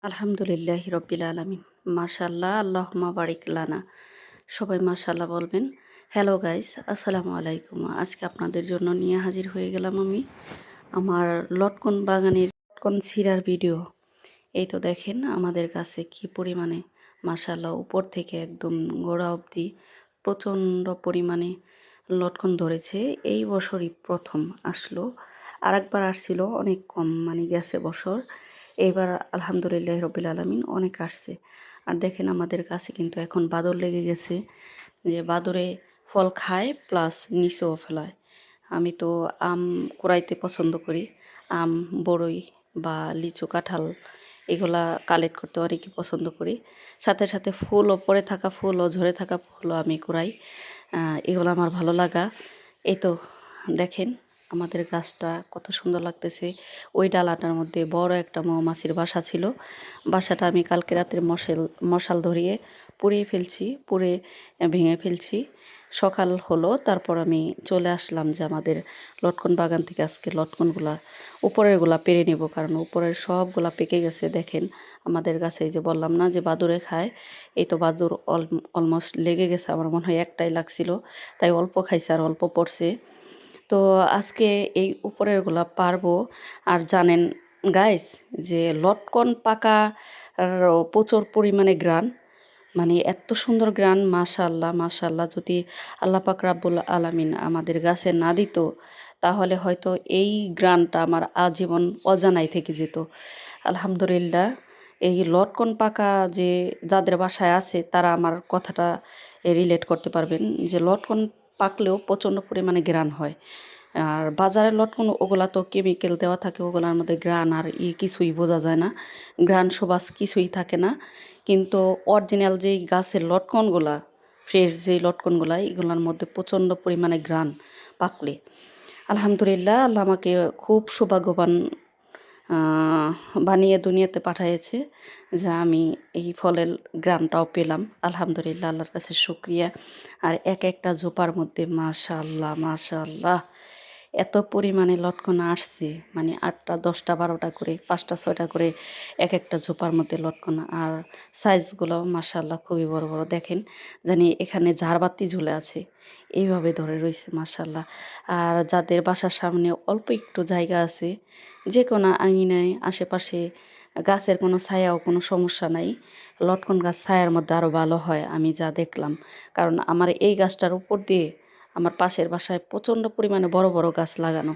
আলহামদুলিল্লাহি রব্বিল আলামিন। মাশাআল্লাহ, আল্লাহুম্মা বারিক লানা। সবাই মাশাআল্লাহ বলবেন। হ্যালো গাইস, আসসালামু আলাইকুম। আজকে আপনাদের জন্য নিয়ে হাজির হয়ে গেলাম আমি আমার লটকন বাগানের লটকন ছিঁড়ার ভিডিও। এই তো দেখেন আমাদের কাছে কি পরিমাণে মাশাআল্লাহ উপর থেকে একদম গোড়া অবধি প্রচণ্ড পরিমাণে লটকন ধরেছে। এই বছরই প্রথম আসলো। আরেকবার আসছিল অনেক কম, মানে গেছে বছর। এইবার আলহামদুলিল্লাহ রবিল আলমিন অনেক আসছে। আর দেখেন আমাদের কাছে কিন্তু এখন বাদর লেগে গেছে, যে বাদরে ফল খায় প্লাস নিচেও ফেলায়। আমি তো আম কুড়াইতে পছন্দ করি, আম, বড়ই বা লিচু, কাঁঠাল এগুলা কালেক্ট করতে অনেকই পছন্দ করি। সাথে সাথে ফুলও, পড়ে থাকা ফুলও, ঝরে থাকা ফুলও আমি কুড়াই। এগুলো আমার ভালো লাগা। এই তো দেখেন আমাদের গাছটা কত সুন্দর লাগতেছে। ওই ডালাটার মধ্যে বড় একটা মৌমাছির বাসা ছিল। বাসাটা আমি কালকে রাতের মশাল ধরিয়ে পুড়িয়ে ফেলছি, পুড়ে ভেঙে ফেলছি। সকাল হলো, তারপর আমি চলে আসলাম যে আমাদের লটকন বাগান থেকে আজকে লটকনগুলা উপরেরগুলা পেরে নেব, কারণ উপরের সবগুলা পেকে গেছে। দেখেন আমাদের গাছে, এই যে বললাম না যে বাদুড়ে খায়, এই তো বাদুর অলমোস্ট লেগে গেছে। আমার মনে হয় একটাই লাগছিল, তাই অল্প খাইছে আর অল্প পড়ছে। তো আজকে এই উপরেরগুলা পারবো। আর জানেন গাইস, যে লটকন পাকা প্রচুর পরিমাণে গ্রান, মানে এত সুন্দর গ্রান, মাশাআল্লাহ মাশাআল্লাহ। যদি আল্লাহ পাক রাব্বুল আলামিন আমাদের গাছে না দিত, তাহলে হয়তো এই গ্রানটা আমার আজীবন অজানাই থেকে যেত। আলহামদুলিল্লাহ, এই লটকন পাকা যে যাদের বাসায় আছে তারা আমার কথাটা রিলেট করতে পারবেন, যে লটকন পাকলেও প্রচণ্ড পরিমাণে গ্রান হয়। আর বাজারের লটকন ওগুলা তো কেমিক্যাল দেওয়া থাকে, ওগুলার মধ্যে গ্রান আর কিছুই বোঝা যায় না, গ্রান সুবাস কিছুই থাকে না। কিন্তু অরিজিনাল যেই গাছের লটকনগুলা, ফ্রেশ যেই লটকনগুলা, এগুলোর মধ্যে প্রচণ্ড পরিমাণে গ্রান পাকলে। আলহামদুলিল্লাহ, আল্লাহ আমাকে খুব সৌভাগ্যবান বানিয়ে দুনিয়াতে পাঠিয়েছে, যে আমি এই ফলের গ্রানটাও পেলাম। আলহামদুলিল্লাহ, আল্লাহর কাছে শুকরিয়া। আর এক একটা জোপার মধ্যে মাশাআল্লাহ মাশাআল্লাহ এত পরিমাণে লটকন আসছে, মানে 8টা 10টা 12টা করে, 5টা 6টা করে এক একটা ঝোপার মধ্যে লটকন। আর সাইজগুলো মাশাআল্লাহ খুবই বড় বড়। দেখেন জানি এখানে ঝাড়বাতি ঝুলে আছে, এইভাবে ধরে রয়েছে মাশাআল্লাহ। আর যাদের বাসার সামনে অল্প একটু জায়গা আছে, যে কোনো আঙিনায় আশেপাশে গাছের কোনো ছায়াও কোনো সমস্যা নাই, লটকন গাছ ছায়ার মধ্যে আরও ভালো হয় আমি যা দেখলাম। কারণ আমার এই গাছটার উপর দিয়ে আমার পাশের বাসায় প্রচণ্ড পরিমাণে বড় বড় গাছ লাগানো,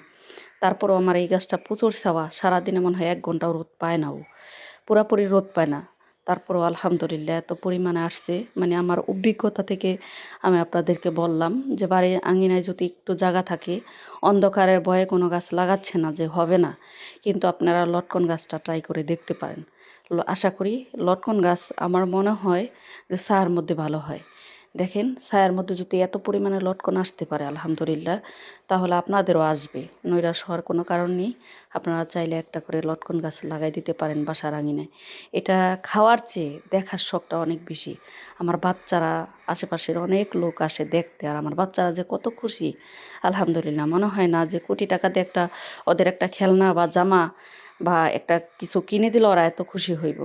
তারপরও আমার এই গাছটা প্রচুর ছাওয়া, সারাদিনে মনে হয় 1 ঘন্টাও রোদ পায় না, ও পুরাপুরি রোদ পায় না। তারপরও আলহামদুলিল্লাহ এত পরিমাণে আসছে, মানে আমার অভিজ্ঞতা থেকে আমি আপনাদেরকে বললাম, যে বাড়ির আঙিনায় যদি একটু জায়গা থাকে, অন্ধকারের ভয়ে কোনো গাছ লাগাচ্ছে না যে হবে না, কিন্তু আপনারা লটকন গাছটা ট্রাই করে দেখতে পারেন। আশা করি লটকন গাছ আমার মনে হয় যে ছায়ার মধ্যে ভালো হয়। দেখেন ছায়ার মধ্যে যদি এত পরিমাণে লটকন আসতে পারে আলহামদুলিল্লাহ, তাহলে আপনাদেরও আসবে। নৈরাশ হওয়ার কোনো কারণ নেই। আপনারা চাইলে একটা করে লটকন গাছ লাগাই দিতে পারেন বাসার আঙিনায়। এটা খাওয়ার চেয়ে দেখার শখটা অনেক বেশি। আমার বাচ্চারা, আশেপাশের অনেক লোক আসে দেখতে, আর আমার বাচ্চারা যে কত খুশি আলহামদুলিল্লাহ। মনে হয় না যে কোটি টাকা দিয়ে একটা ওদের একটা খেলনা বা জামা বা একটা কিছু কিনে দিলে ওরা এত খুশি হইব।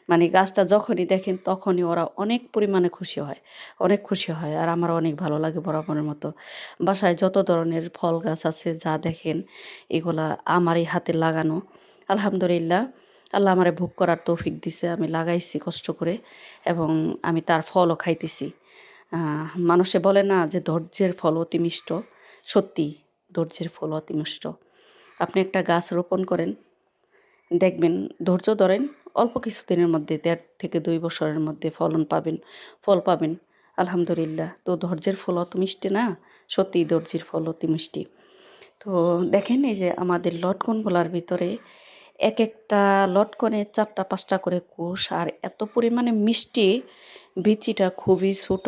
মানে গাছটা যখনই দেখেন তখনই ওরা অনেক পরিমাণে খুশি হয়, অনেক খুশি হয়। আর আমার অনেক ভালো লাগে বরাবরের মতো। বাসায় যত ধরনের ফল গাছ আছে যা দেখেন, এগুলা আমারই হাতে লাগানো। আলহামদুলিল্লাহ, আল্লাহ আমারে ভোগ করার তৌফিক দিছে, আমি লাগাইছি কষ্ট করে এবং আমি তার ফলও খাইতেছি। মানুষে বলে না যে ধৈর্যের ফল অতি মিষ্ট, সত্যি ধৈর্যের ফল অতি মিষ্ট। আপনি একটা গাছ রোপণ করেন, দেখবেন ধৈর্য ধরেন, অল্প কিছুদিনের মধ্যে 1.5 থেকে 2 বছরের মধ্যে ফলন পাবেন, ফল পাবেন। আলহামদুলিল্লাহ, তো ধৈর্যের ফল অত মিষ্টি না, সত্যিই ধৈর্যের ফল অতি মিষ্টি। তো দেখেন এই যে আমাদের লটকনগুলার ভিতরে এক একটা লটকনে 4টা 5টা করে কোষ, আর এত পরিমাণে মিষ্টি, বিচিটা খুবই ছোট,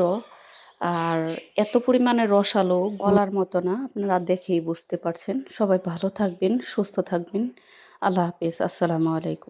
আর এত পরিমাণে রসালো, বলার মতো না, আপনারা দেখেই বুঝতে পারছেন। সবাই ভালো থাকবেন, সুস্থ থাকবেন। আল্লাহ হাফেজ, আসসালামু আলাইকুম।